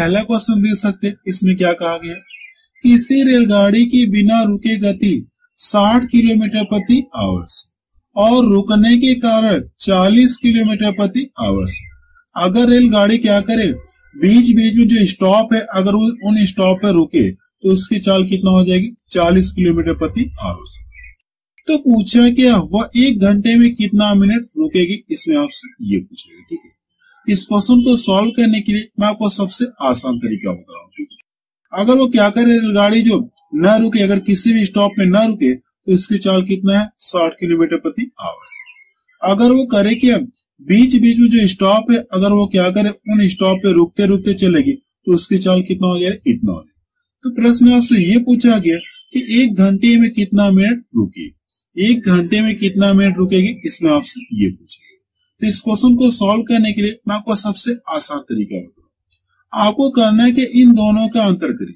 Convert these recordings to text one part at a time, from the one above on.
पहला क्वेश्चन देख सकते हैं, इसमें क्या कहा गया है, किसी रेलगाड़ी की बिना रुके गति 60 किलोमीटर प्रति आवर से और रुकने के कारण 40 किलोमीटर प्रति आवर से। अगर रेलगाड़ी क्या करे, बीच बीच में जो स्टॉप है अगर वो उन स्टॉप पे रुके तो उसकी चाल कितना हो जाएगी, 40 किलोमीटर प्रति आवर से। तो पूछा क्या, वह 1 घंटे में कितना मिनट रुकेगी, इसमें आपसे ये पूछेगा। ठीक है, इस क्वेश्चन को सॉल्व करने के लिए मैं आपको सबसे आसान तरीका बता रहा हूँ। अगर वो क्या करे, रेलगाड़ी जो न रुके, अगर किसी भी स्टॉप में न रुके तो इसकी चाल कितना है, 60 किलोमीटर प्रति आवर से। अगर वो करे क्या, बीच बीच में जो स्टॉप है अगर वो क्या करे, उन स्टॉप पे रुकते रुकते चलेगी तो उसकी चाल कितना हो जाएगा, इतना हो जाएगा। तो प्रश्न आपसे ये पूछा गया कि 1 घंटे में कितना मिनट रुकेगी, 1 घंटे में कितना मिनट रुकेगी, इसमें आपसे ये पूछेगा। तो इस क्वेश्चन को सॉल्व करने के लिए मैं आपको सबसे आसान तरीका बताऊं। आपको करना है कि इन दोनों का अंतर करें,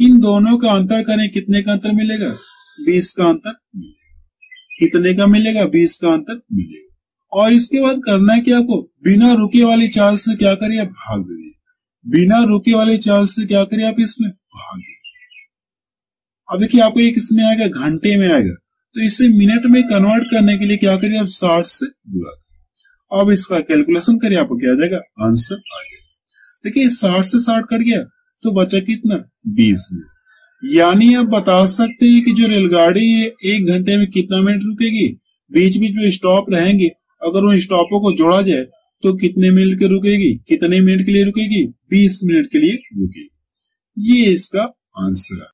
इन दोनों का अंतर करें, कितने का अंतर मिलेगा, 20 का अंतर मिलेगा। कितने का मिलेगा, 20 का अंतर मिलेगा। और इसके बाद करना है कि आपको बिना रुके वाली चाल से क्या करिए, भाग दीजिए। बिना रुके वाली चाल से क्या करिए, आप इसमें भाग दीजिए। अब देखिए आपको एक इसमें आएगा, घंटे में आएगा, तो इसे मिनट में कन्वर्ट करने के लिए क्या करिए, आप 60 से गुणा करिए। अब इसका कैलकुलेशन करिए, आपको क्या आ जाएगा, आंसर आ जाएगा। देखिए 60 से 60 कट गया तो बचा कितना, 20 मिनट। यानी आप बता सकते हैं कि जो रेलगाड़ी है 1 घंटे में कितना मिनट रुकेगी, बीच बीच जो स्टॉप रहेंगे अगर उन स्टॉपों को जोड़ा जाए तो कितने मिनट के रुकेगी, कितने मिनट के लिए रुकेगी, 20 मिनट के लिए रुकेगी। ये इसका आंसर है।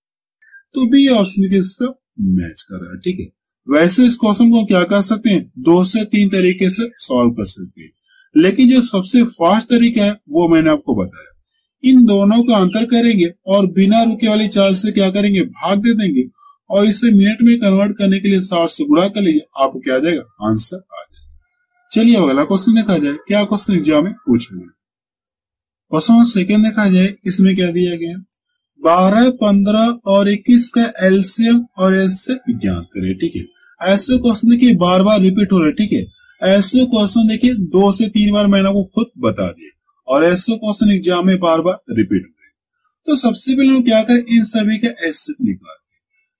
तो बी ऑप्शन के इसका मैच कर रहा है। ठीक है, वैसे इस क्वेश्चन को क्या कर सकते हैं, 2 से 3 तरीके से सॉल्व कर सकते हैं, लेकिन जो सबसे फास्ट तरीका है वो मैंने आपको बताया। इन दोनों का अंतर करेंगे और बिना रुके वाली चाल से क्या करेंगे, भाग दे देंगे और इसे मिनट में कन्वर्ट करने के लिए 60 से गुणा कर लीजिए, आपको क्या आ जाएगा, आंसर आ जाएगा। चलिए अगला क्वेश्चन देखा जाए, क्या क्वेश्चन एग्जाम में पूछा गया। क्वेश्चन सेकंड देखा जाए, इसमें क्या दिया गया, 12, 15 और 21 का एलसीएम और एचसीएफ ज्ञात करें। ठीक है, ऐसे क्वेश्चन देखिए बार बार रिपीट हो रहे। ठीक है, ऐसे क्वेश्चन देखिए 2 से 3 बार मैंने आपको खुद बता दिया और ऐसे क्वेश्चन एग्जाम में बार बार रिपीट हो रहे। तो सबसे पहले हम क्या करें, इन सभी का एचसीएफ निकालते।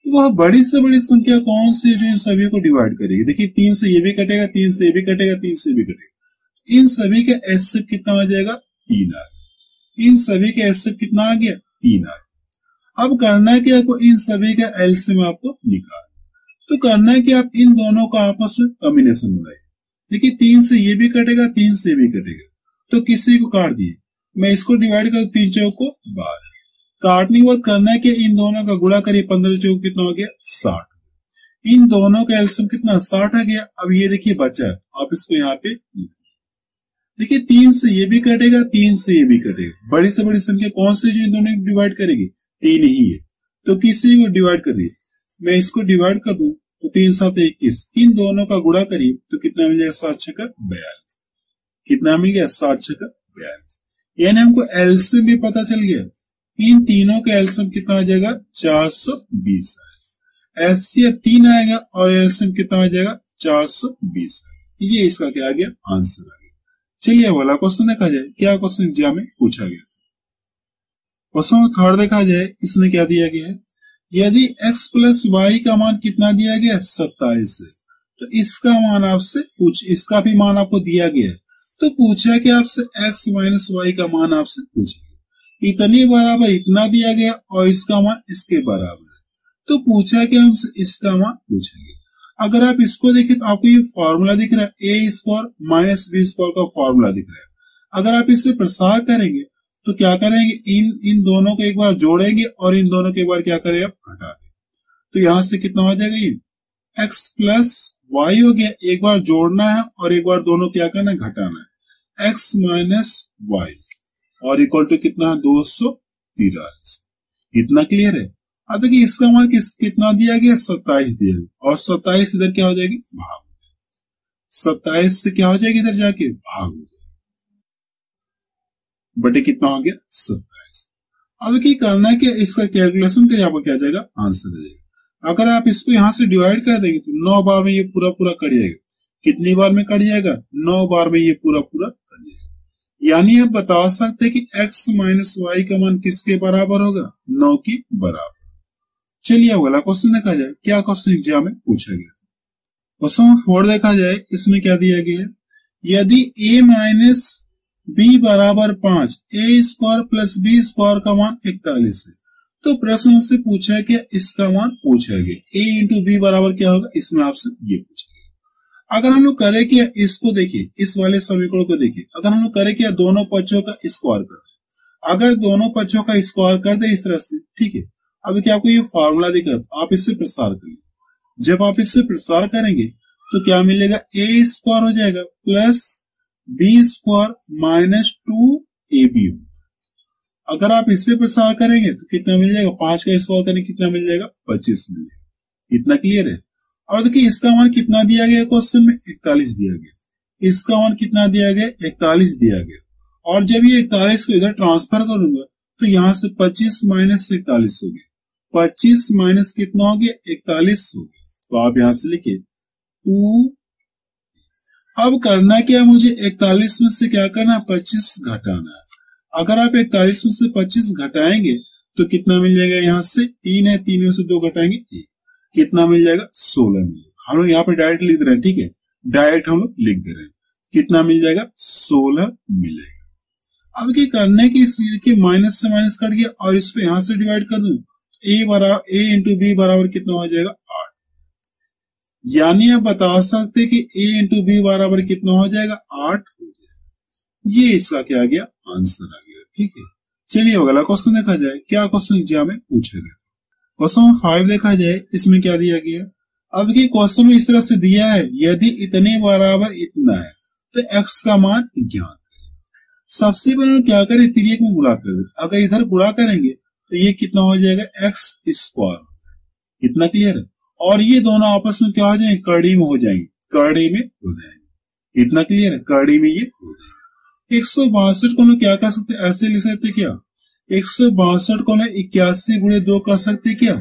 तो वह बड़ी से बड़ी संख्या कौन सी जो इन सभी को डिवाइड करेगी। देखिए 3 से ये भी कटेगा, 3 से ये भी कटेगा, 3 से भी कटेगा। इन सभी का एचसीएफ कितना आ जाएगा, 3 आ गया। इन सभी का एचसीएफ कितना आ गया, 3 आ गया। अब करना है कि आपको इन सभी का एलसीएम आपको निकालना। तो करना है कि आप इन दोनों का आपस में कॉम्बिनेशन बनाइए। देखिए 3 से ये भी कटेगा, 3 से भी कटेगा, तो किसी को काट दिए। मैं इसको डिवाइड कर 3 चौक को 12, काटने के बाद करना है कि इन दोनों का गुणा करिए, 15 चौक कितना हो गया, 60। इन दोनों का एलसीएम कितना, 60 आ गया। अब ये देखिए बचा है, आप इसको यहाँ पे देखिए 3 से ये भी कटेगा, 3 से ये भी कटेगा। बड़ी से बड़ी संख्या कौन सी जो इन दोनों को डिवाइड करेगी, 3 ही है, तो किसी को डिवाइड कर दिए। मैं इसको डिवाइड कर दूं तो 3 7 21, इन दोनों का गुणा करिए तो कितना मिल जाएगा, 7 6 42। कितना मिल गया, 7 6 42। यानी हमको एलसीएम भी पता चल गया। इन तीनों का एलसीएम कितना आ जाएगा, 420 आएगा। एचसीएफ 3 आएगा और एलसीएम कितना आ जाएगा, 420 आएगा। ये इसका क्या आ गया, आंसर आ गया। चलिए वाला क्वेश्चन देखा जाए, क्या क्वेश्चन एग्जाम में पूछा गया। क्वेश्चन थर्ड देखा जाए, इसमें क्या दिया गया है, यदि x प्लस वाई का मान कितना दिया गया, 27 है, तो इसका मान आपसे इसका भी मान आपको दिया गया है। तो पूछा कि आपसे x माइनस वाई का मान आपसे पूछा, इतनी बराबर इतना दिया गया और इसका मान इसके बराबर है। तो पूछा कि हमसे इसका मान पूछेंगे। अगर आप इसको देखें तो आपको ये फॉर्मूला दिख रहा है, ए स्क्वायर माइनस बी स्क्वायर का फॉर्मूला दिख रहा है। अगर आप इसे प्रसार करेंगे तो क्या करेंगे, इन दोनों को एक बार जोड़ेंगे और इन दोनों को एक बार क्या करेंगे, आप हटा देंगे। तो यहां से कितना हो जाएगा, ये x प्लस वाई हो गया, एक बार जोड़ना है और एक बार दोनों क्या करना है, घटाना है। x माइनस वाई और इक्वल टू कितना, 243। इतना क्लियर है। अब देखिए इसका मान कितना दिया गया, 27 दिया गया और 27 इधर क्या हो जाएगी, भाग। 27 से क्या हो जाएगी, इधर जाके भाग हो जाएगी, बटे कितना हो गया, 27। अब क्या करना है कि इसका कैलकुलेशन करिए, आपको क्या जाएगा, आंसर आ जाएगा। अगर आप इसको यहां से डिवाइड कर देंगे तो 9 बार में ये पूरा पूरा कट जाएगा। कितनी बार में कट जाएगा, 9 बार में ये पूरा पूरा कट जाएगा। यानी आप बता सकते हैं कि x माइनस वाई का मान किसके बराबर होगा, 9 के बराबर। चलिए अगला क्वेश्चन देखा जाए, क्या क्वेश्चन एग्जाम में पूछा गया। क्वेश्चन 4 देखा जाए, इसमें क्या दिया गया है, यदि a माइनस बी बराबर 5, ए स्क्वायर प्लस बी स्क्वायर का मान 41 है, तो प्रश्न से पूछा है कि इसका मान पूछा गया, a इंटू बी बराबर क्या होगा, इसमें आपसे ये पूछा गया। अगर हम लोग करें कि इसको देखिए, इस वाले समीकरण को देखिए, अगर हम लोग करें कि दोनों पक्षों का स्क्वायर कर दे, अगर दोनों पक्षों का स्क्वायर कर दे इस तरह से, ठीक है, अभी क्या आपको ये फॉर्मूला दिख रहा है, आप इससे प्रसार करिए। जब आप इससे प्रसार करेंगे तो क्या मिलेगा, ए स्क्वायर हो जाएगा plus B square minus 2ab। अगर आप इससे प्रसार करेंगे तो कितना मिल जाएगा, 5 का स्क्वायर करेंगे कितना मिल जाएगा, 25 मिल जाएगा। इतना क्लियर है। और देखिए इसका मान कितना दिया गया क्वेश्चन में, 41 दिया गया। इसका मान कितना दिया गया, 41 दिया गया। और जब ये 41 को इधर ट्रांसफर करूंगा तो यहां से 25 माइनस 41 हो गया, 25 माइनस कितना हो गया, 41 हो गया। तो आप यहां से लिखिए 2। अब करना क्या, मुझे 41 में से क्या करना है, 25 घटाना है। अगर आप 41 में से 25 घटाएंगे तो कितना मिल जाएगा, यहां से 3 है, 3 में से 2 घटाएंगे 1, कितना मिल जाएगा, 16 मिलेगा। हम लोग यहाँ पे डायरेक्ट लिख रहे हैं, ठीक है, डायरेक्ट हम लोग लिख दे रहे हैं, कितना मिल जाएगा, 16 मिलेगा। अब क्या करने की, देखिए माइनस से माइनस कट गया और इसको यहां से डिवाइड कर दूं, ए इंटू बी बराबर कितना हो जाएगा, 8। यानी आप बता सकते कि a इंटू बी बराबर कितना हो जाएगा, 8 हो जाएगा। ये इसका क्या आ गया, आंसर आ गया। ठीक है, चलिए अगला क्वेश्चन देखा जाए, क्या क्वेश्चन एग्जाम में पूछा गया। क्वेश्चन 5 देखा जाए, इसमें क्या दिया गया। अब की क्वेश्चन में इस तरह से दिया है, यदि इतने बराबर इतना है तो x का मान ज्ञात करें। सबसे पहले क्या करें, तिर्यक में गुणा कर दे। अगर इधर गुणा करेंगे तो ये कितना हो जाएगा, x स्क्वायर। इतना क्लियर है। और ये दोनों आपस में क्या हो जाएंगे, कड़ी में हो जाएंगे, कड़ी में हो जाएंगे। इतना क्लियर है, कड़ी में ये हो जाएंगे। 162 को हम क्या कर सकते, ऐसे लिख सकते क्या, 162 को 81 गुणे 2 कर सकते क्या।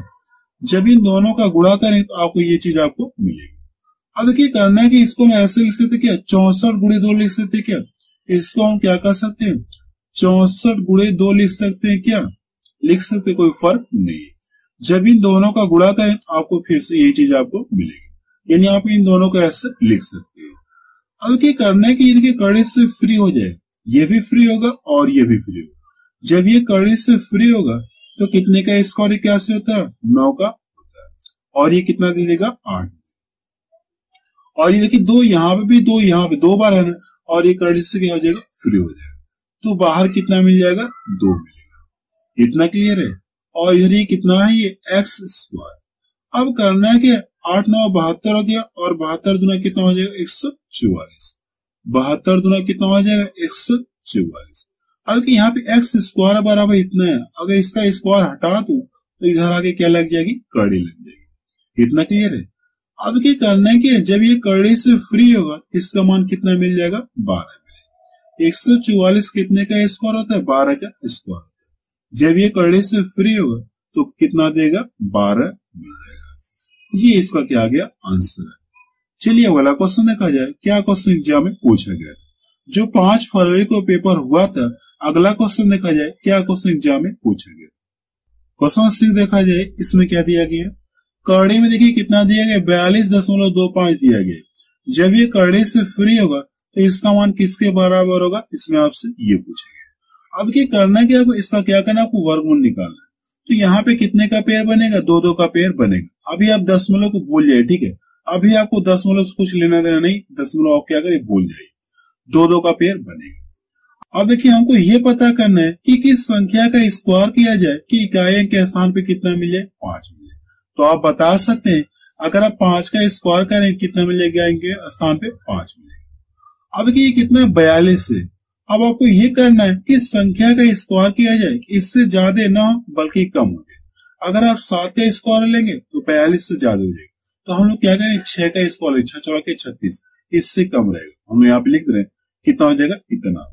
जब इन दोनों का गुणा करें तो आपको ये चीज आपको मिलेगी। अब देखिए करना है कि इसको हम ऐसे लिख सकते क्या, 64 गुणे 2 लिख सकते क्या। इसको हम क्या कर सकते हैं, 64 गुणे 2 लिख सकते हैं क्या, लिख सकते, कोई फर्क नहीं। जब इन दोनों का गुणा करें आपको फिर से ये चीज आपको मिलेगी, यानी आप इन दोनों को ऐसे लिख सकते हैं। अब क्या करना है कि इनके कड़ी से फ्री हो जाए, ये भी फ्री होगा और ये भी फ्री होगा। जब ये कड़ी से फ्री होगा तो कितने का स्क्वायर कैसे होता है, 9 का होता है। और ये कितना दे देगा, 8। और ये देखिए 2 यहाँ पे भी, 2 यहाँ पे, 2 बार है ना, और ये कड़ी से क्या हो जाएगा, फ्री हो जाएगा। तो बाहर कितना मिल जाएगा, 2 मिलेगा। इतना क्लियर है। और इधर ये कितना है, ये x स्क्वायर। अब करना है कि 8 9 72 हो गया, और 72 दुना कितना हो जाएगा, 144। 72 दुना कितना हो जाएगा, 144। अब कि यहाँ पे x स्क्वायर बराबर इतना है, अगर इसका स्क्वायर हटा दूं तो इधर आगे क्या लग जाएगी, कड़ी लग जाएगी। इतना क्लियर है। अब क्या करना है कि जब ये कड़ी से फ्री होगा इसका मान कितना मिल जाएगा, 12 मिलेगा। 144 कितने का स्क्वायर होता है, 12 का स्क्वायर। जब ये कड़ी से फ्री होगा तो कितना देगा, 12 मिल जाएगा। ये इसका क्या आ गया, आंसर है। चलिए अगला क्वेश्चन देखा जाए, क्या क्वेश्चन एग्जाम में पूछा गया जो 5 फरवरी को पेपर हुआ था। अगला क्वेश्चन देखा जाए, क्या क्वेश्चन एग्जाम में पूछा गया। क्वेश्चन 6 देखा जाए, इसमें क्या दिया गया, कड़ी में देखिए कितना दिया गया, 42.25 दिया गया। जब ये कड़ी से फ्री होगा तो इसका मान किसके बराबर होगा, इसमें आपसे ये पूछा गया। अब क्या करना है कि आपको इसका क्या करना है, आपको वर्गमूल निकालना है। तो यहाँ पे कितने का पेयर बनेगा, 2 का पेयर बनेगा। अभी आप दशमलव को भूल जाइए, ठीक है, अभी आपको दशमलव से कुछ लेना देना नहीं, दशमलव आप क्या करें, भूल जाइए। 2 का पेयर बनेगा। अब देखिए हमको ये पता करना है कि किस संख्या का स्क्वायर किया जाए कि इकाई के स्थान पे कितना मिले, 5 मिले। तो आप बता सकते हैं अगर आप 5 का स्क्वायर करें कितना मिलेगा, इनके स्थान पे 5 मिलेगा। अब ये कितना, 42 है। अब आपको ये करना है कि संख्या का स्क्वायर किया जाए, इससे ज्यादा ना हो बल्कि कम हो जाए। अगर आप 7 का स्क्वायर लेंगे तो 42 से ज्यादा हो जाएगा। तो हम लोग क्या करें, 6 का स्क्वायर, 6 चौके 36, इससे कम रहेगा। हम यहाँ पे लिख रहे हैं कितना हो जाएगा, इतना।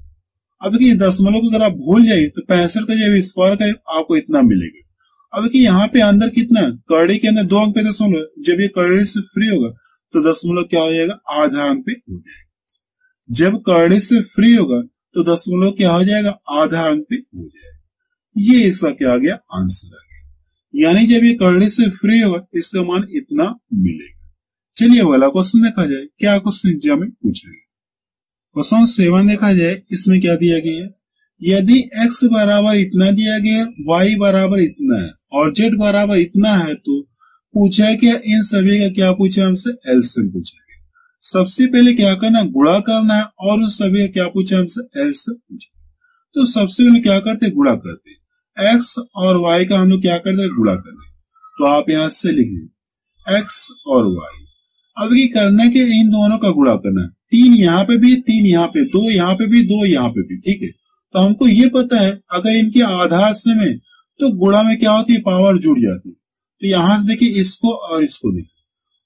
अब देखिए दशमलव को अगर आप भूल जाइए तो 65 का जब स्क्वायर करें आपको इतना मिलेगा। अब देखिए यहाँ पे अंदर कितना, कड़ी के अंदर 2 अंक पे दशमलव, जब ये कड़ी से फ्री होगा तो दशमलव क्या हो जाएगा, आधा अंक पे हो जाएगा। जब कड़ी से फ्री होगा तो दशमलव क्या हो जाएगा, आधा अंक पे हो जाएगा। ये इसका क्या आ गया, आंसर आ गया। यानी जब ये करने से फ्री होगा इसका मान इतना मिलेगा। चलिए अगला क्वेश्चन देखा जाए, क्या क्वेश्चन एग्जाम में पूछा गया। क्वेश्चन 7 देखा जाए, इसमें क्या दिया गया है, यदि x बराबर इतना दिया गया, y बराबर इतना है और z बराबर इतना है, तो पूछा है क्या, इन सभी का क्या पूछा हमसे, एलसीएम पूछा गया। सबसे पहले क्या करना, गुणा करना है, और उन सभी का क्या पूछा हमसे, एलसीएम पूछा। तो सबसे पहले क्या करते, गुणा करते, x और y का हम लोग क्या करते हैं, गुणा करते। तो आप यहां से लिखिए x और y। अब ये करने के इन दोनों का गुणा करना है, 3 यहाँ पे भी, 3 यहाँ पे, 2 यहाँ पे भी, 2 यहाँ पे भी, ठीक है। तो हमको ये पता है अगर इनके आधार से में तो गुणा में क्या होती है, पावर जुड़ जाती है। तो यहां से देखिए इसको और इसको देखिए,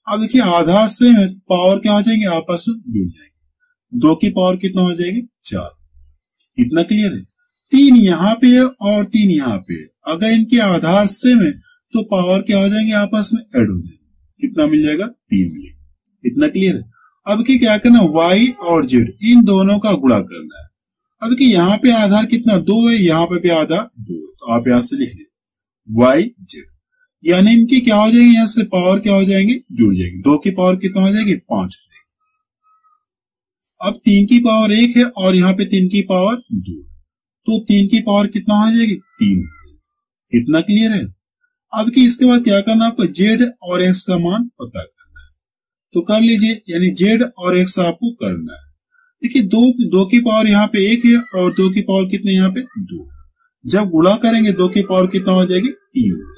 अब देखिए आधार से में पावर क्या हो जाएंगे, आपस में जुड़ जाएंगे। 2 की पावर कितना हो जाएगी, 4। इतना क्लियर है। 3 यहाँ पे है और 3 यहाँ पे है, अगर इनके आधार से में तो पावर क्या हो जाएंगे, आपस में ऐड हो जाएंगे। कितना मिल जाएगा, 3 मिलेगा। इतना क्लियर है। अब की क्या करना, y और z इन दोनों का गुणा करना है। अब कि यहाँ पे आधार कितना, 2 है, यहाँ पे भी आधार 2 है, तो आप यहां से लिख लीजिए y z, यानी इनकी क्या हो जाएगी, यहां से पावर क्या हो जाएंगे, जुड़ जाएगी। 2 की पावर कितना हो जाएगी, 5 हो जाएगी। अब 3 की पावर 1 है और यहाँ पे 3 की पावर 2, तो 3 की पावर कितना हो जाएगी, 3। इतना क्लियर है। अब कि इसके बाद क्या करना, आपको z और x का मान पता करना है, तो कर लीजिए, यानी z और x आपको करना है। देखिए 2 की पावर यहाँ पे 1 है और 2 की पावर कितने यहाँ पे 2। जब गुणा करेंगे 2 की पावर कितना हो जाएगी, 3 हो जाएगी।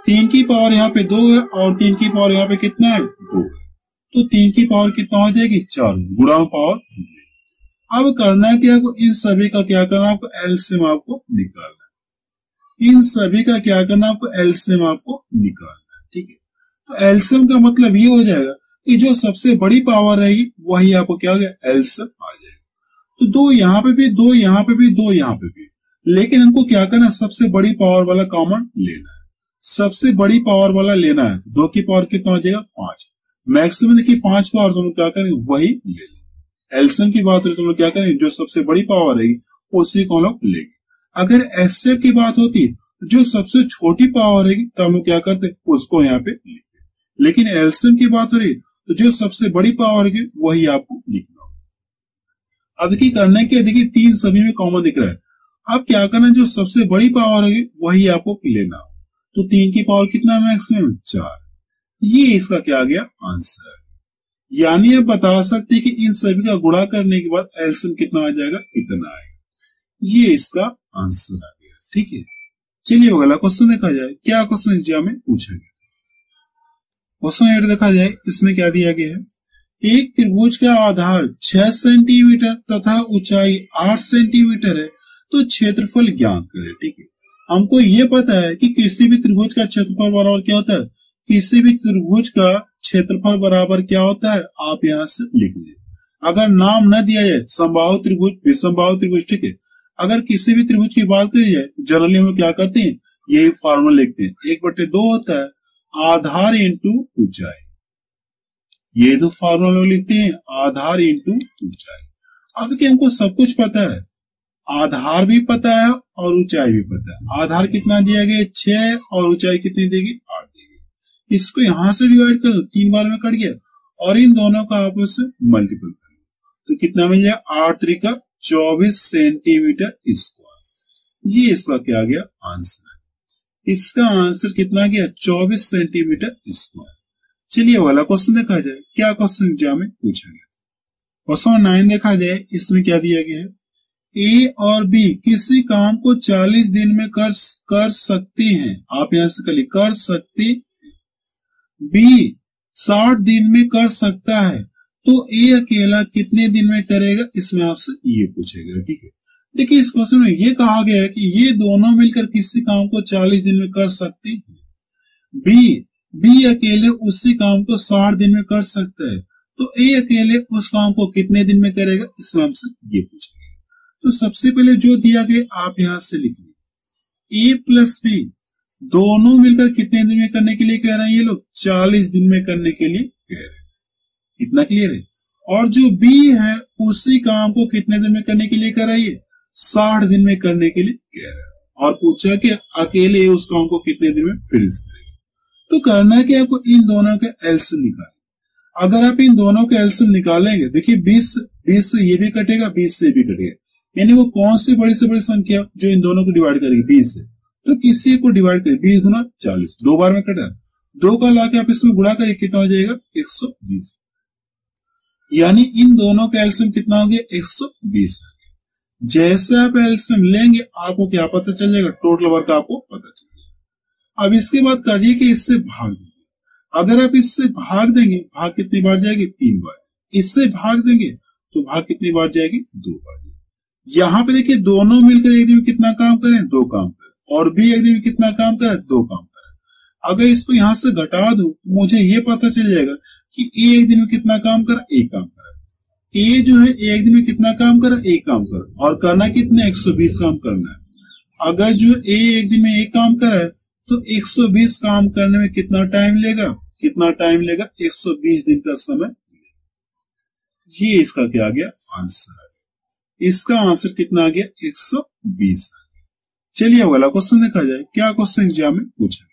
3 की पावर यहाँ पे 2 है और 3 की पावर यहाँ पे कितना है, 2 है, तो 3 की पावर कितना हो जाएगी, 4। गुणा में पावर जुड़ जाएगी। अब करना है क्या, इन सभी का क्या करना, आपको एलसीएम आपको निकालना है। इन सभी का क्या करना, आपको एलसीएम आपको निकालना है, ठीक है। तो एलसीएम का मतलब ये हो जाएगा कि जो सबसे बड़ी पावर रहेगी वही आपको क्या हो गया, एलसीएम आ जाएगा। तो 2 यहाँ पे भी, 2 यहाँ पे भी, 2 यहाँ पे भी, लेकिन हमको क्या करना, सबसे बड़ी पावर वाला कॉमन लेना है। सबसे बड़ी पावर वाला लेना है। 2 की पावर कितना हो जाएगा, 5। मैक्सिमम देखिए 5 पावर, तुम लोग क्या करेंगे, वही ले लेंगे। एलसीएम की बात हो तुम लोग क्या करेंगे, जो सबसे बड़ी पावर रहेगी उसी को हम लोग लेंगे। अगर एचसीएफ की बात होती जो सबसे छोटी पावर रहेगी तो हम लोग क्या करते, उसको यहाँ पे लिखते। लेकिन एलसीएम की बात हो रही तो जो सबसे बड़ी पावर है वही आपको लिखना होगा। अब देखिए करने के, देखिए 3 सभी में कॉमन दिख रहा है। अब क्या करना, जो सबसे बड़ी पावर है वही आपको लेना हो। तो 3 की पावर कितना मैक्सिमम, 4। ये इसका क्या आ गया, आंसर है। यानी आप बता सकते हैं कि इन सभी का गुणा करने के बाद एलसीएम कितना आ जाएगा, इतना आएगा। ये इसका आंसर आ गया, ठीक है। चलिए अगला क्वेश्चन देखा जाए, क्या क्वेश्चन एग्जाम में पूछा गया। क्वेश्चन 8 देखा जाए, इसमें क्या दिया गया है, एक त्रिभुज का आधार 6 सेंटीमीटर तथा ऊंचाई 8 सेंटीमीटर है, तो क्षेत्रफल ज्ञात करें, ठीक है। हमको ये पता है कि किसी भी त्रिभुज का क्षेत्रफल बराबर क्या होता है, किसी भी त्रिभुज का क्षेत्रफल बराबर क्या होता है, आप यहां से लिख लीजिए। अगर नाम न दिया जाए, समबाहु त्रिभुज, विषमबाहु त्रिभुज, ठीक है। अगर किसी भी त्रिभुज की बात करी जाए, जनरली हम क्या करते हैं, यही फॉर्मूला लिखते हैं, 1/2 होता है आधार इंटू ऊंचाई। ये तो फॉर्मूला लिखते हैं, आधार इंटू ऊंचाई। अब कि हमको सब कुछ पता है, आधार भी पता है और ऊंचाई भी पता है। आधार कितना दिया गया, 6, और ऊंचाई कितनी देगी, 8 देगी। इसको यहां से डिवाइड कर दो, 3 बार में कट गया, और इन दोनों का आपस में मल्टीपल कर दो, तो कितना मिल जाएगा, 8 त्रिका 24 सेंटीमीटर स्क्वायर। ये इसका क्या आ गया, आंसर है। इसका आंसर कितना गया, 24 सेंटीमीटर स्क्वायर। चलिए वाला क्वेश्चन देखा जाए, क्या क्वेश्चन एग्जाम में पूछा गया। क्वेश्चन 9 देखा जाए, इसमें क्या दिया गया है, ए और बी किसी काम को 40 दिन में कर सकते हैं। आप यहां से कर सकते, बी 60 दिन में कर सकता है, तो ए अकेला कितने दिन में करेगा, इसमें आपसे ये पूछेगा, ठीक है। देखिए इस क्वेश्चन में ये कहा गया है कि ये दोनों मिलकर किसी काम को 40 दिन में कर सकते हैं। बी अकेले उसी काम को 60 दिन में कर सकता है, तो ए अकेले उस काम को कितने दिन में करेगा, इसमें हमसे ये पूछेगा। तो सबसे पहले जो दिया गया आप यहां से लिखिए, ए प्लस बी दोनों मिलकर कितने दिन में करने के लिए कह रहे हैं, ये लोग 40 दिन में करने के लिए कह रहे हैं। इतना क्लियर है। और जो बी है उसी काम को कितने दिन में करने के लिए कह रहा है, 60 दिन में करने के लिए कह रहा है, और पूछा कि अकेले उस काम को कितने दिन में फिनिश करेगा। तो करना है कि आपको इन दोनों का एलसीएम निकालें। अगर आप इन दोनों का एलसीएम निकालेंगे, देखिए 20 से ये भी कटेगा, 20 से भी कटेगा, यानी वो कौन सी बड़ी से बड़ी संख्या जो इन दोनों को डिवाइड करेगी 20 से, तो किसी को डिवाइड करें 20 गुना 40, 2 बार में कटा, 2 का लाके आप इसमें गुणा करिए, कितना हो जाएगा 120, यानी इन दोनों का एलसीएम कितना हो गया 120। जैसे आप एलसीएम लेंगे आपको क्या पता चल जाएगा, टोटल वर्क आपको पता चल जाएगा। अब इसके बाद करिए कि इससे भाग देंगे। अगर आप इससे भाग देंगे, भाग कितनी बार जाएगी 3 बार, इससे भाग देंगे तो भाग कितनी बार जाएगी 2 बार। यहाँ पे देखिए दोनों मिलकर एक दिन में कितना काम करें, 2 काम करें, और भी एक दिन में कितना काम करें, 2 काम करें। अगर इसको यहां से घटा दूं तो मुझे ये पता चल जाएगा कि ए एक दिन में कितना काम करा, 1 काम करा। ए जो है एक दिन में कितना काम करा, 1 काम करा, और करना कितना 120 काम करना है। अगर जो ए एक दिन में 1 काम करा है तो 120 काम करने में कितना टाइम लेगा, कितना टाइम लेगा 120 दिन का समय। ये इसका क्या आ गया आंसर आ गया। इसका आंसर कितना आ गया 120 आ गया। चलिए अगला क्वेश्चन देखा जाए, क्या क्वेश्चन एग्जाम में पूछा गया।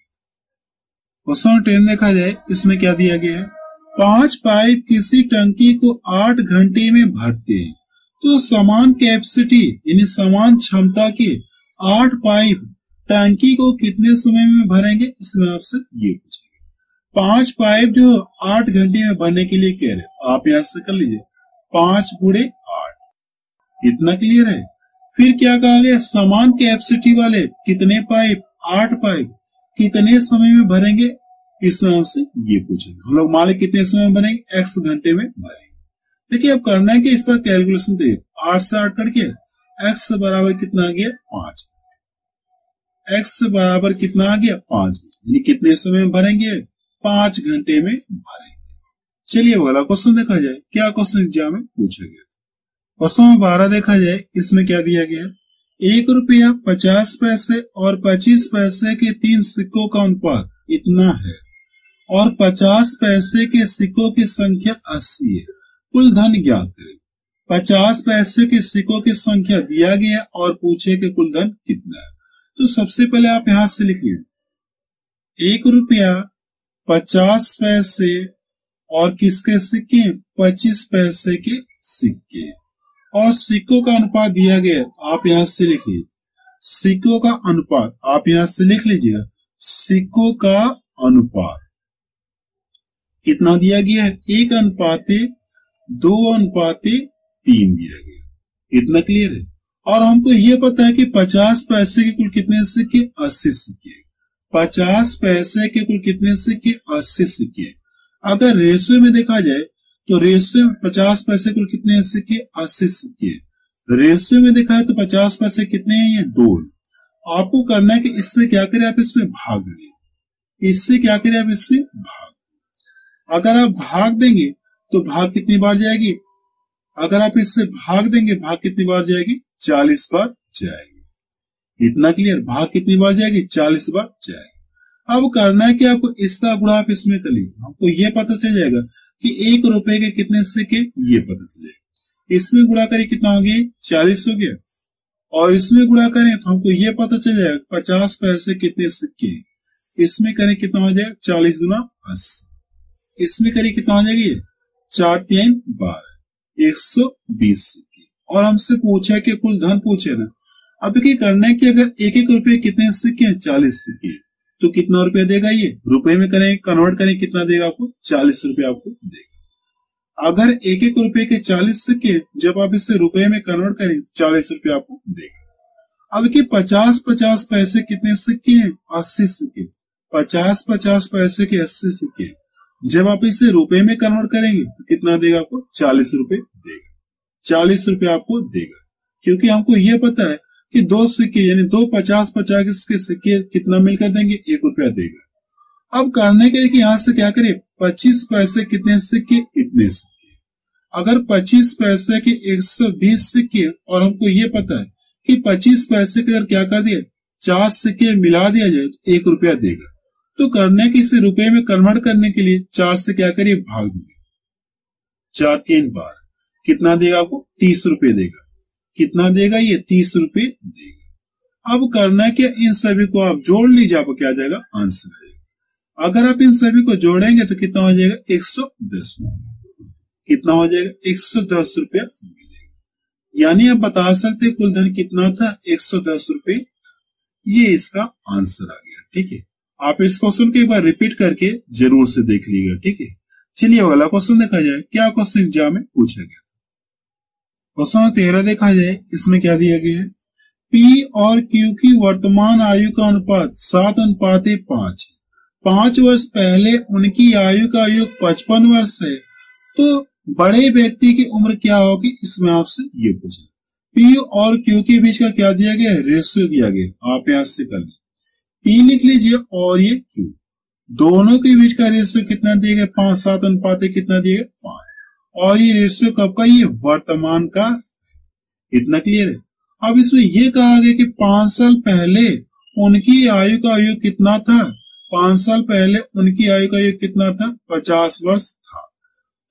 क्वेश्चन 10 देखा जाए, इसमें क्या दिया गया है, 5 पाइप किसी टंकी को 8 घंटे में भरते हैं, तो समान कैपेसिटी यानी समान क्षमता के 8 पाइप टंकी को कितने समय में भरेंगे, इसमें आपसे ये पूछेंगे। 5 पाइप जो 8 घंटे में भरने के लिए कह रहे, आप यहां से कर लीजिए 5 गुणे 8, इतना क्लियर है। फिर क्या कहा गया, समान कैपेसिटी वाले कितने पाइप, 8 पाइप कितने समय में भरेंगे, इसमें हमसे ये पूछेंगे। हम लोग मान लें कितने समय में भरेंगे, x घंटे में भरेंगे। देखिए अब करना है कि इसका कैलकुलेशन देखिए, 8 से 8 करके x बराबर कितना आ गया 5, x बराबर कितना आ गया 5, यानी कितने समय में भरेंगे 5 घंटे में भरेंगे। चलिए अगला क्वेश्चन देखा जाए, क्या क्वेश्चन एग्जाम में पूछा गया। क्वेश्चन 12 देखा जाए, इसमें क्या दिया गया, 1 रुपया 50 पैसे और 25 पैसे के 3 सिक्कों का अनुपात इतना है और 50 पैसे के सिक्कों की संख्या 80 है, कुल धन ज्ञात करें। 50 पैसे के सिक्कों की संख्या दिया गया और पूछे कि कुल धन कितना है। तो सबसे पहले आप यहां से लिखिए 1 रुपया 50 पैसे और किसके सिक्के, 25 पैसे के सिक्के, और सिक्कों का अनुपात दिया गया, आप यहां से लिखिए सिक्कों का अनुपात, आप यहां से लिख लीजिएगा सिक्कों का अनुपात कितना दिया गया है, 1:2:3 दिया गया, इतना क्लियर है। और हमको ये पता है कि 50 पैसे के कुल कितने सिक्के, 80 सिक्के, 50 पैसे के कुल कितने सिक्के, 80 सिक्के। अगर रेशियो में देखा जाए तो रेशियो में 50 पैसे कुल कितने सिक्के, 80 सिक्के, रेशियो में देखा है तो 50 पैसे कितने हैं, ये 2। आपको करना है कि इससे क्या करें, आप इसमें भाग देंगे, इससे क्या करें आप इसमें भाग। अगर आप भाग देंगे तो भाग कितनी बार जाएगी, अगर आप इससे भाग देंगे भाग कितनी बार जाएगी, 40 बार जाएगी, इतना क्लियर। भाग कितनी बार जाएगी, 40 बार जाएगी। अब करना है कि आपको इसका गुणा आप इसमें कर लीजिए, आपको ये पता चल जाएगा कि 1 रुपए के कितने सिक्के, ये पता चल जाएगा। इसमें गुणा करें कितना हो गया, 40 हो गया, और इसमें गुणा करें तो हमको ये पता चल जाएगा 50 पैसे कितने सिक्के, इसमें करें कितना हो जाएगा 40 गुना 80, इसमें करें कितना हो जाएगी 4×3 12, 120 सिक्के। और हमसे पूछा कि कुल धन पूछे ना। अब क्या करना है कि अगर 1-1 रुपए कितने सिक्के हैं, 40 सिक्के, तो कितना रुपया देगा, ये रुपए में करें कन्वर्ट करें कितना देगा आपको, 40 रुपए आपको देगा। अगर 1-1 रुपए के 40 सिक्के, जब आप इसे रुपए में कन्वर्ट करें 40 रुपए आपको देगा। अब कि 50-50 पैसे कितने सिक्के हैं, 80 सिक्के, 50-50 पैसे के 80 सिक्के, जब आप इसे रुपए में कन्वर्ट करेंगे तो कितना देगा आपको, 40 रुपए देगा, 40 रुपए आपको देगा। क्योंकि हमको ये पता है कि 2 सिक्के यानी 2 50-50 के सिक्के कितना मिलकर देंगे, 1 रुपया देगा। अब करने के लिए यहां से क्या करें, 25 पैसे कितने सिक्के, इतने सिक्के। अगर 25 पैसे के 120 सिक्के, और हमको ये पता है कि 25 पैसे के अगर क्या कर दिया 4 सिक्के मिला दिया जाए तो 1 रुपया देगा। तो करने के इसे रुपए में कन्वर्ट करने के लिए 4 से क्या करिए भाग दीजिए, 4 3 12, कितना देगा आपको? 30 रुपए देगा। कितना देगा ये? 30 रुपए देगा। अब करना है कि इन सभी को आप जोड़ लीजिए, आपको क्या जाएगा? आंसर आएगा। अगर आप इन सभी को जोड़ेंगे तो कितना हो जाएगा? 110 रुपए। कितना हो जाएगा? 110 रुपया मिलेगा। यानी आप बता सकते कुल धन कितना था? 110 रुपए। ये इसका आंसर आ गया। ठीक है, आप इस क्वेश्चन को एक बार रिपीट करके जरूर से देख लीजिएगा। ठीक है, चलिए अगला क्वेश्चन देखा जाए। क्या क्वेश्चन एग्जाम में पूछा गया? क्वेश्चन 13 देखा जाए। इसमें क्या दिया गया है? पी और क्यू की वर्तमान आयु का अनुपात 7:5 है। 5 वर्ष पहले उनकी आयु का योग 55 वर्ष है, तो बड़े व्यक्ति की उम्र क्या होगी? इसमें आपसे ये पूछा। पी और क्यू के बीच का क्या दिया गया है? रेशियो दिया गया। आप यहां से कर लीजिए, पी लिख लीजिए और ये क्यू, दोनों के बीच का रेशियो कितना दिया गया? 5 7:5 कितना दिया गया? 5। और ये रेशियो कब का? ये वर्तमान का। इतना क्लियर है? अब इसमें ये कहा गया कि 5 साल पहले उनकी आयु का योग कितना था? 5 साल पहले उनकी आयु का योग कितना था? 50 वर्ष था।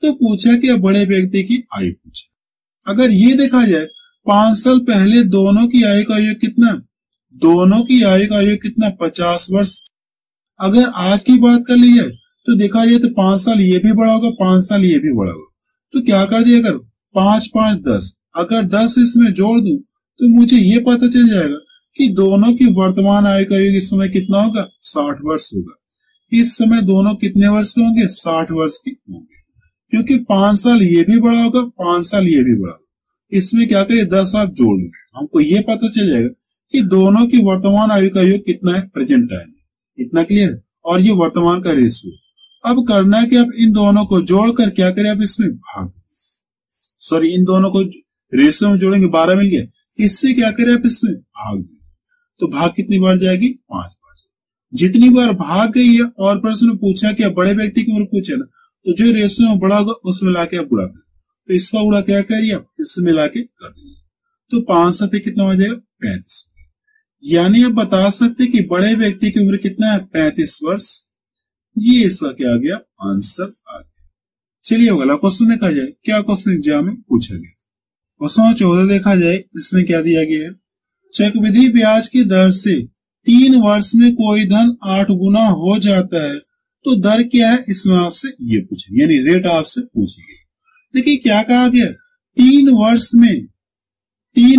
तो पूछा कि बड़े व्यक्ति की आयु पूछा। अगर ये देखा जाए 5 साल पहले दोनों की आयु का योग कितना? दोनों की आयु का योग कितना? 50 वर्ष। अगर आज की बात कर ली जाए तो देखा जाए तो 5 साल ये भी बड़ा होगा, 5 साल ये भी बड़ा होगा। तो क्या कर दिया? अगर 5 5 10, अगर 10 इसमें जोड़ दूं तो मुझे ये पता चल जाएगा कि दोनों की वर्तमान आयु का योग इस समय कितना होगा? 60 वर्ष होगा। इस समय दोनों कितने वर्ष के होंगे? 60 वर्ष के होंगे, क्योंकि 5 साल ये भी बड़ा होगा, 5 साल ये भी बड़ा होगा। इसमें क्या करिए? 10 आप जोड़ लेंगे, हमको ये पता चल जाएगा कि दोनों की वर्तमान आयु का योग कितना है प्रेजेंट टाइम में। इतना क्लियर है? और ये वर्तमान का रेशियो। अब करना है कि आप इन दोनों को जोड़कर क्या करें? आप इसमें भाग, सॉरी इन दोनों को रेशियो में जोड़ेंगे, 12 मिल गया। इससे क्या करें? आप इसमें भाग, तो भाग कितनी बार जाएगी? 5 बार। जितनी बार भाग गई है और प्रश्न पूछा कि बड़े व्यक्ति की उम्र पूछे ना, तो जो रेशियो में बड़ा होगा उसमें लाके आप गुणा करें, तो इसका गुणा क्या करिए? आप इससे मिला के कर दीजिए, तो 5 7 कितना हो जाएगा? 35। यानी आप बता सकते कि बड़े व्यक्ति की उम्र कितना है? 35 वर्ष। ये इसका क्या आ गया? आंसर आ गया। चलिए अगला क्वेश्चन देखा जाए। क्या क्वेश्चन एग्जाम में पूछा गया? क्वेश्चन 14 देखा जाए। इसमें क्या दिया गया है? चक्रवृद्धि ब्याज की दर से 3 वर्ष में कोई धन 8 गुना हो जाता है, तो दर क्या है? इसमें आपसे ये पूछे, यानी रेट आपसे पूछी गई। देखिए क्या कहा गया? 3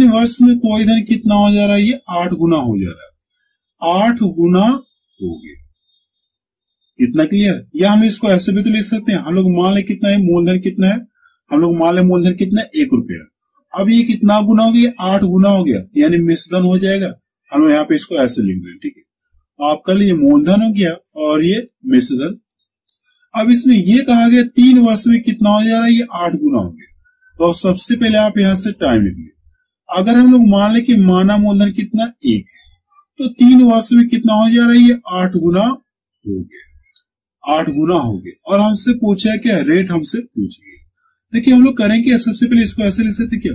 वर्ष में कोई धन कितना हो जा रहा है? ये 8 गुना हो जा रहा है। 8 गुना हो गया। इतना क्लियर? या हम इसको ऐसे भी तो लिख सकते हैं। हम लोग मान ले कितना है मूलधन? कितना है? हम लोग मान ले मूलधन कितना है? 1 रुपया। अब ये कितना गुना हो गया? 8 गुना हो गया, यानी मिश्रधन हो जाएगा। हम लोग यहाँ पे इसको ऐसे लिख रहे हैं। ठीक है, आप कर लीजिए मूलधन हो गया और ये मिश्रधन। अब इसमें ये कहा गया 3 वर्ष में कितना हो जा रहा है? ये 8 गुना हो गया। तो सबसे पहले आप यहां से टाइम लिख लीजिए। अगर हम लोग मान ले कि माना मूलधन कितना 1 है, तो 3 वर्ष में कितना हो जा रहा है? ये 8 गुना हो गया। 8 गुना हो गया। और हमसे पूछा है क्या? रेट हमसे पूछ गया। देखिए हम लोग करेंगे सबसे पहले इसको ऐसे लिख सकते क्या?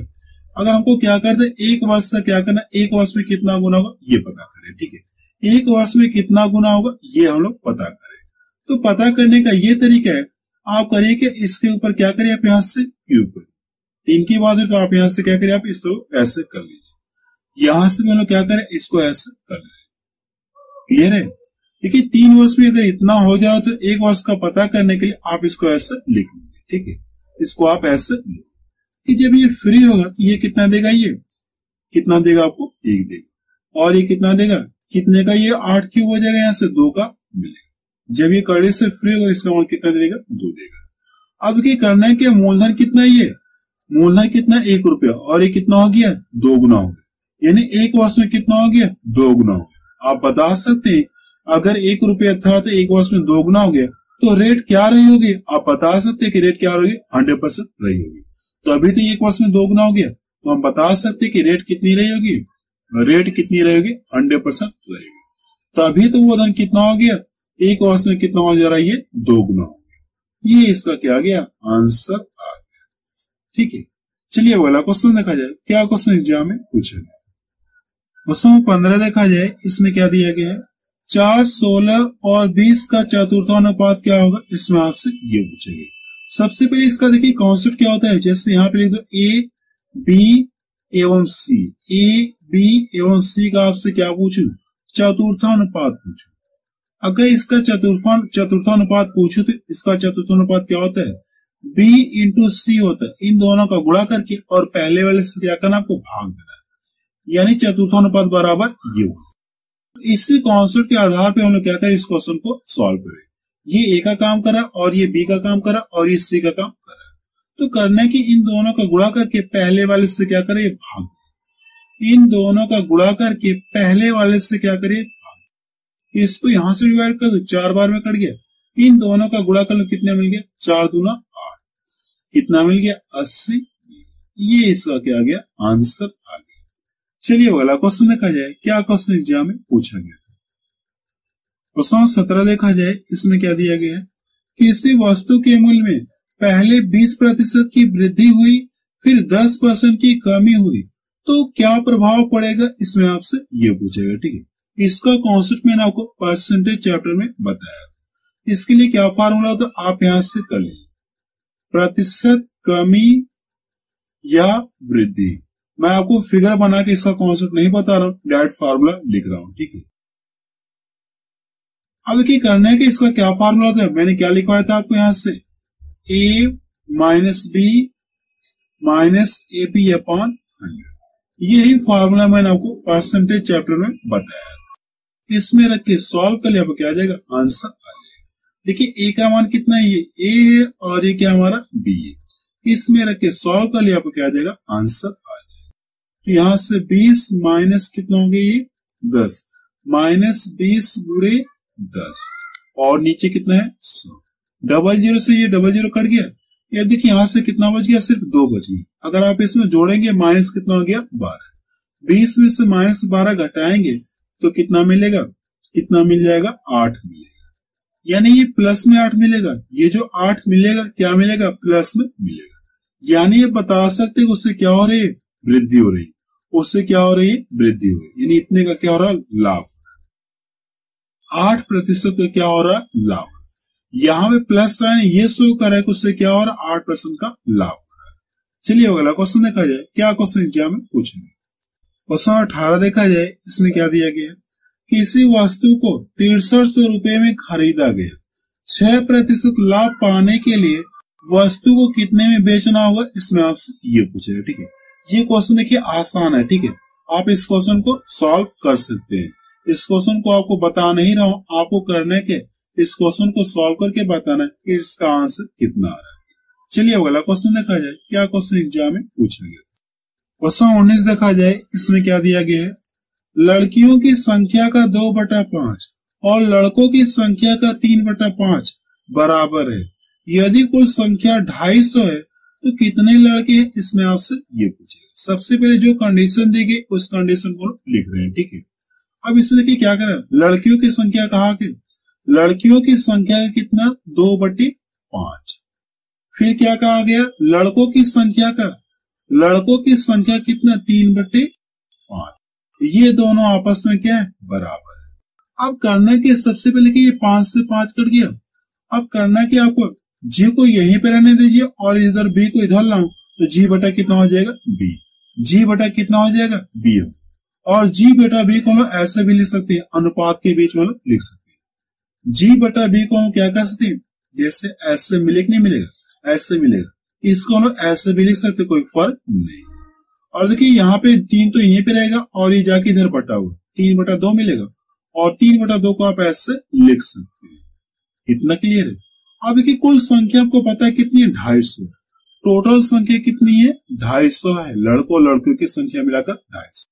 अगर हमको क्या करते 1 वर्ष का क्या करना? 1 वर्ष में कितना गुना होगा ये पता करें। ठीक है, 1 वर्ष में कितना गुना होगा ये हम लोग पता करें। तो पता करने का ये तरीका है, आप करिए कि इसके ऊपर क्या करिए? आप यहां से क्यूब करिए। 3 की बात है तो आप यहां से क्या करिए? आप इसको ऐसे कर लीजिए। यहां से हम लोग क्या करें? इसको ऐसे कर लें। क्लियर है? देखिए 3 वर्ष में अगर इतना हो जाए तो 1 वर्ष का पता करने के लिए आप इसको ऐसे लिख लीजिए। ठीक है, इसको आप ऐसे कि जब ये फ्री होगा तो ये कितना देगा? ये कितना देगा? आपको 1 देगा। और ये कितना देगा? कितने का? ये 8 क्यूब हो जाएगा, यहां से 2 का मिलेगा। जब ये करने से फ्री होगा इसका अमाउंट कितना देगा? 2 देगा। अब क्या करना है कि मूलधन कितना? ये मूलधन कितना? 1 रुपया। और ये कितना हो गया? 2 गुना हो गया। यानी 1 वर्ष में कितना हो गया? 2 गुना हो गया। आप बता सकते हैं अगर 1 रुपया था तो 1 वर्ष में 2 गुना हो गया, तो रेट क्या रही होगी? आप बता सकते हैं कि रेट क्या होगी? 100% रही होगी। तो अभी तो 1 वर्ष में 2 गुना हो गया, तो हम बता सकते हैं कि रेट कितनी रही होगी? रेट कितनी रहेगी? 100% रहेगी। तो अभी तो वो धन कितना हो गया? 1 वर्ष में कितना हो जा रहा है? ये 2 गुना हो गया। ये इसका क्या आ गया? आंसर आ गया। ठीक है, चलिए अगला क्वेश्चन देखा जाए। क्या क्वेश्चन एग्जाम में पूछा गया? क्वेश्चन 15 देखा जाए। इसमें क्या दिया गया है? 4, 16 और 20 का चतुर्थानुपात क्या होगा? इसमें आपसे ये पूछेंगे। सबसे पहले इसका देखिए कॉन्सेप्ट क्या होता है, जैसे यहाँ पे लिख दो ए बी एवं सी, ए बी एवं सी का आपसे क्या पूछू, चतुर्थानुपात पूछू। अगर इसका चतुर्थानुपात पूछो तो इसका चतुर्थानुपात क्या होता है, b इंटू सी होता है। इन दोनों का गुणा करके और पहले वाले से क्या करना, आपको भाग देना है, यानी चतुर्थानुपात बराबर ये होगा। इसी कॉन्सेप्ट के आधार पे हम लोग क्या करें, इस क्वेश्चन को सॉल्व करें। ये ए का काम करा और ये बी का काम करा और ये सी का काम करा, तो करने की इन दोनों का गुणा करके पहले वाले से क्या करे, भाग। इन दोनों का गुणा करके पहले वाले से क्या करे, भाग। इसको यहां से डिवाइड कर दो, 4 बार में कट गया। इन दोनों का गुणा कर लो, कितने मिल गया, 4 दूना 8, कितना मिल गया, 80। ये इसका क्या आ गया, आंसर आ गया। चलिए अगला क्वेश्चन देखा जाए, क्या क्वेश्चन एग्जाम में पूछा गया था। क्वेश्चन 17 देखा जाए, इसमें क्या दिया गया है, किसी वस्तु के मूल्य में पहले 20% की वृद्धि हुई, फिर 10% की कमी हुई, तो क्या प्रभाव पड़ेगा, इसमें आपसे ये पूछेगा। ठीक है, इसका कॉन्सेप्ट मैंने आपको परसेंटेज चैप्टर में बताया। इसके लिए क्या फार्मूला होता है, आप यहां से कर लीजिए, प्रतिशत कमी या वृद्धि। मैं आपको फिगर बना के इसका कॉन्सेप्ट नहीं बता रहा हूं, डायरेक्ट फार्मूला लिख रहा हूं। ठीक है, अब देखिए करने के इसका क्या फार्मूला होता है, मैंने क्या लिखवाया था आपको यहां से, a minus B minus A B upon 100। यही फार्मूला मैंने आपको परसेंटेज चैप्टर में बताया। इसमें रख के सॉल्व कर लिया, आपको क्या आ जाएगा, आंसर आ जाएगा। देखिए ए का मान कितना है, ये ए है और ये क्या हमारा बी है। इसमें रख के सॉल्व कर लिया, आपको क्या आ जाएगा, आंसर आ जाएगा। तो यहां से 20 माइनस कितना हो गया, ये 10 माइनस 20 गुणे 10 और नीचे कितना है 100। डबल जीरो से ये डबल जीरो कट गया। ये देखिए यहां से कितना बच गया, सिर्फ 2 बच गया। अगर आप इसमें जोड़ेंगे माइनस कितना हो गया, 12। 20 में से माइनस 12 घटाएंगे तो कितना मिलेगा, कितना मिल जाएगा, 8 मिलेगा। यानी ये प्लस में 8 मिलेगा। ये जो 8 मिलेगा क्या मिलेगा, प्लस में मिलेगा। यानी ये बता सकते हैं उससे क्या हो रही है, वृद्धि हो रही है। उससे क्या हो रही है, वृद्धि हो रही है। यानी इतने का क्या हो रहा है, लाभ। 8% का क्या हो रहा है, लाभ। यहाँ पे प्लस साइन ये शो कर रहा है, उससे क्या हो रहा है, 8% का लाभ हो रहा है। चलिए अगला क्वेश्चन देखा जाए, क्या क्वेश्चन एग्जाम में पूछेंगे। क्वेश्चन 18 देखा जाए, इसमें क्या दिया गया, किसी वस्तु को 6300 रुपए में खरीदा गया, 6% लाभ पाने के लिए वस्तु को कितने में बेचना होगा, इसमें आपसे ये पूछेगा। ठीक है, ये क्वेश्चन देखिए आसान है। ठीक है, आप इस क्वेश्चन को सॉल्व कर सकते हैं। इस क्वेश्चन को आपको बता नहीं रहा हूं, आपको करने के इस क्वेश्चन को सॉल्व करके बताना है कि इसका आंसर कितना आ रहा है। चलिए अगला क्वेश्चन देखा जाए, क्या क्वेश्चन एग्जाम में पूछा गया। क्वेश्चन 19 देखा जाए, इसमें क्या दिया गया है, लड़कियों की संख्या का 2/5 और लड़कों की संख्या का 3/5 बराबर है। यदि कुल संख्या 250 है तो कितने लड़के हैं, इसमें आपसे ये पूछेगा। सबसे पहले जो कंडीशन दी गई उस कंडीशन को लिख रहे हैं। ठीक है, अब इसमें देखिए क्या करें, लड़कियों की संख्या कहा कि लड़कियों की संख्या का कितना, 2/5। फिर क्या कहा गया, लड़कों की संख्या कितना, 3/5। ये दोनों आपस में क्या है, बराबर है। अब करना के सबसे पहले कि ये 5 से 5 कट गया। अब करना कि आपको जी को यहीं पे रहने दीजिए और इधर बी को इधर लाऊं, तो जी बटा कितना हो जाएगा, बी। जी बटा कितना हो जाएगा, बी। और जी बटा बी को हम ऐसे भी लिख सकते हैं, अनुपात के बीच में लिख सकते हैं। जी बटा बी को हम क्या कर सकते हैं, जैसे ऐसे मिले कि नहीं मिलेगा, ऐसे मिलेगा। इसको हम ऐसे भी लिख सकते, कोई फर्क नहीं। और देखिए यहाँ पे 3 तो यहीं पे रहेगा और ये जाके इधर बटा हुआ 3/2 मिलेगा और 3/2 को आप ऐसे लिख सकते हैं। इतना क्लियर है। अब देखिए कुल संख्या आपको पता है कितनी है, 250। टोटल संख्या कितनी है, 250 है। लड़कों लड़कियों की संख्या मिलाकर 250।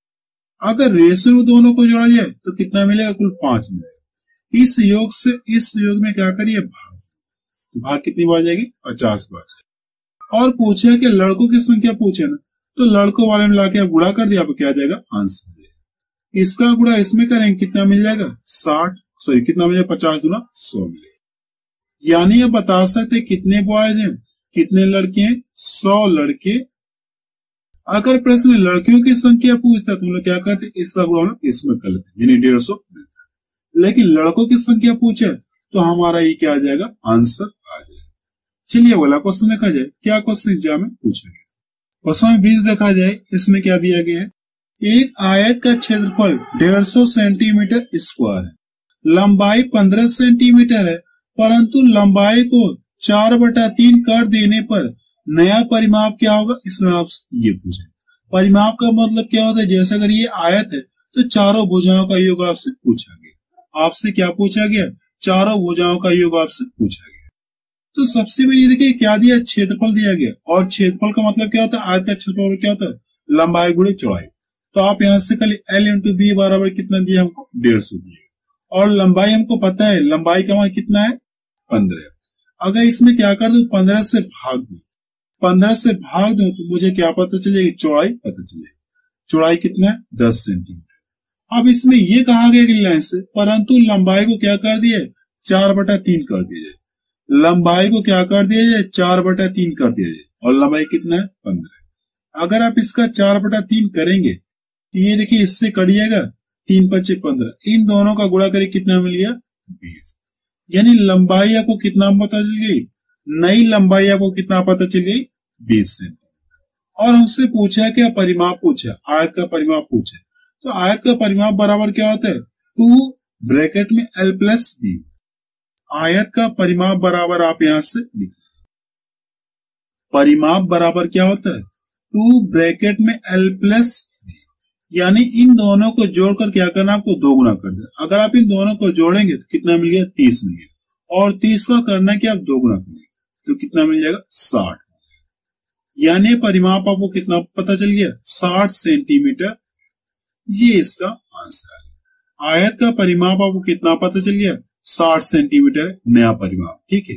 अगर रेशियो दोनों को जोड़ा जाए तो कितना मिलेगा, कुल 5 मिलेगा। इस योग से इस योग में क्या करिए, भाग। तो भाग कितनी बार जाएगी, 50 बार जाएगी। और पूछे कि लड़कों की संख्या पूछे ना, तो लड़कों वाले में लाके आप गुणा कर दिया, आपको क्या आ जाएगा, आंसर आ जाएगा। इसका गुणा इसमें करेंगे, कितना मिल जाएगा, 60, कितना मिलेगा, 50 गुना 100 मिलेगा। यानी आप बता सकते कितने बॉयज हैं, कितने लड़के हैं, 100 लड़के। अगर प्रश्न लड़कियों की संख्या पूछता तो हम लोग क्या करते, इसका गुणा इसमें कर लेते, यानी 150। लेकिन लड़कों की संख्या पूछे तो हमारा ये क्या आ जाएगा, आंसर आ जाएगा। चलिए अगला क्वेश्चन देखा जाए, क्या क्वेश्चन एग्जाम में पूछा गया। क्वेश्चन 20 देखा जाए, इसमें क्या दिया गया है, एक आयत का क्षेत्रफल 150 सेंटीमीटर स्क्वायर है, लंबाई 15 सेंटीमीटर है, परंतु लंबाई को 4/3 कर देने पर नया परिमाप क्या होगा, इसमें आप ये पूछे। परिमाप का मतलब क्या होता है, जैसे अगर ये आयत है तो चारों भुजाओं का योग आपसे पूछा गया। आपसे क्या पूछा गया, चारों भुजाओं का योग आपसे पूछा गया। तो सबसे पहले देखिए क्या दिया, क्षेत्रफल दिया गया, और क्षेत्रफल का मतलब क्या होता है, आयत का क्षेत्रफल क्या होता है, लंबाई गुणे चौड़ाई। तो आप यहां से कल L इंटू बी बराबर कितना दिया हमको, 150 दिया, और लंबाई हमको पता है, लंबाई का मान कितना है, 15। अगर इसमें क्या कर दू, 15 से भाग दू, 15 से भाग दू तो मुझे क्या पता चलेगी, चौड़ाई पता चलेगी। चौड़ाई कितना है, 10 सेंटीमीटर। अब इसमें ये कहा गया कि लाइन से, परंतु लंबाई को क्या कर दिया, 4/3 कर दिया जाए। लंबाई को क्या कर दिया जाए, 4/3 कर दिया जाए, और लंबाई कितना है, 15। अगर आप इसका 4/3 करेंगे तो ये देखिए इससे करिएगा, 3×5 = 15, इन दोनों का गुणा करके कितना मिल गया, 20। यानी लंबाई आपको कितना पता चल गई, नई लंबाई आपको कितना पता चल गई, 20 सेंटीमीटर। और हमसे पूछा क्या, परिमाप पूछा, आयत का परिमाप पूछा। तो आयत का परिमाप बराबर क्या होता है, 2 L + b। आयत का परिमाप बराबर आप यहां से लिख, परिमाप बराबर क्या होता है, 2 L + b। यानी इन दोनों को जोड़कर क्या करना, आपको 2 गुना कर देना। अगर आप इन दोनों को जोड़ेंगे तो कितना मिल गया, 30 मिल गया, और 30 का करना क्या, आप 2 गुना करेंगे तो कितना मिल जाएगा, 60। यानी परिमाप आपको कितना पता चल गया, 60 सेंटीमीटर। ये इसका आंसर है। आयत का परिमाप आपको कितना पता चल गया, 60 सेंटीमीटर, नया परिमाप। ठीक है।